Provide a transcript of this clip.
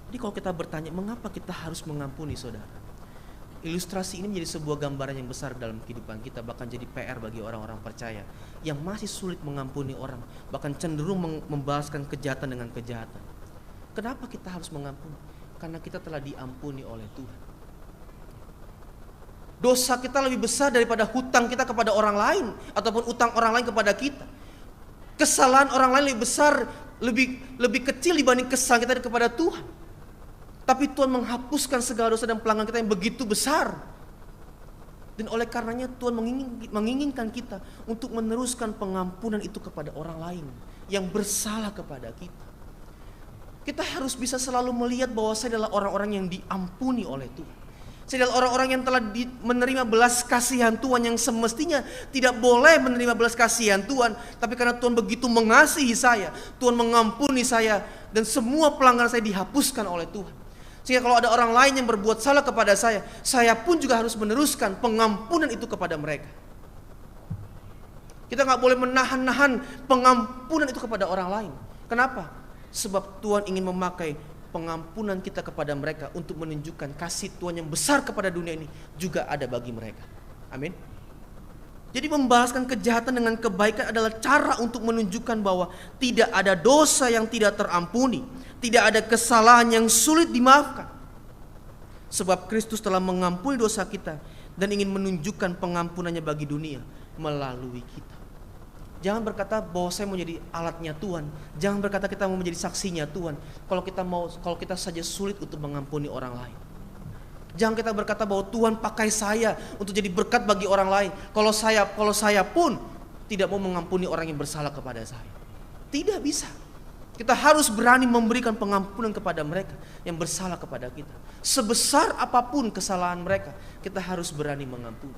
Jadi kalau kita bertanya, mengapa kita harus mengampuni saudara? Ilustrasi ini menjadi sebuah gambaran yang besar dalam kehidupan kita, bahkan jadi PR bagi orang-orang percaya yang masih sulit mengampuni orang, bahkan cenderung membalaskan kejahatan dengan kejahatan. Kenapa kita harus mengampuni? Karena kita telah diampuni oleh Tuhan. Dosa kita lebih besar daripada hutang kita kepada orang lain ataupun utang orang lain kepada kita. Kesalahan orang lain lebih besar, lebih kecil dibanding kesalahan kita kepada Tuhan. Tapi Tuhan menghapuskan segala dosa dan pelanggaran kita yang begitu besar. Dan oleh karenanya Tuhan menginginkan kita untuk meneruskan pengampunan itu kepada orang lain yang bersalah kepada kita. Kita harus bisa selalu melihat bahwa saya adalah orang-orang yang diampuni oleh Tuhan. Saya adalah orang-orang yang telah menerima belas kasihan Tuhan, yang semestinya tidak boleh menerima belas kasihan Tuhan. Tapi karena Tuhan begitu mengasihi saya, Tuhan mengampuni saya, dan semua pelanggaran saya dihapuskan oleh Tuhan. Sehingga kalau ada orang lain yang berbuat salah kepada saya pun juga harus meneruskan pengampunan itu kepada mereka. Kita gak boleh menahan-nahan pengampunan itu kepada orang lain. Kenapa? Sebab Tuhan ingin memakai pengampunan kita kepada mereka untuk menunjukkan kasih Tuhan yang besar kepada dunia ini juga ada bagi mereka. Amin. Jadi membalaskan kejahatan dengan kebaikan adalah cara untuk menunjukkan bahwa tidak ada dosa yang tidak terampuni, tidak ada kesalahan yang sulit dimaafkan. Sebab Kristus telah mengampuni dosa kita dan ingin menunjukkan pengampunannya bagi dunia melalui kita. Jangan berkata bahwa saya mau jadi alatnya Tuhan. Jangan berkata kita mau menjadi saksinya Tuhan kalau kita saja sulit untuk mengampuni orang lain. Jangan kita berkata bahwa Tuhan pakai saya untuk jadi berkat bagi orang lain kalau saya pun tidak mau mengampuni orang yang bersalah kepada saya. Tidak bisa. Kita harus berani memberikan pengampunan kepada mereka yang bersalah kepada kita. Sebesar apapun kesalahan mereka, kita harus berani mengampuni.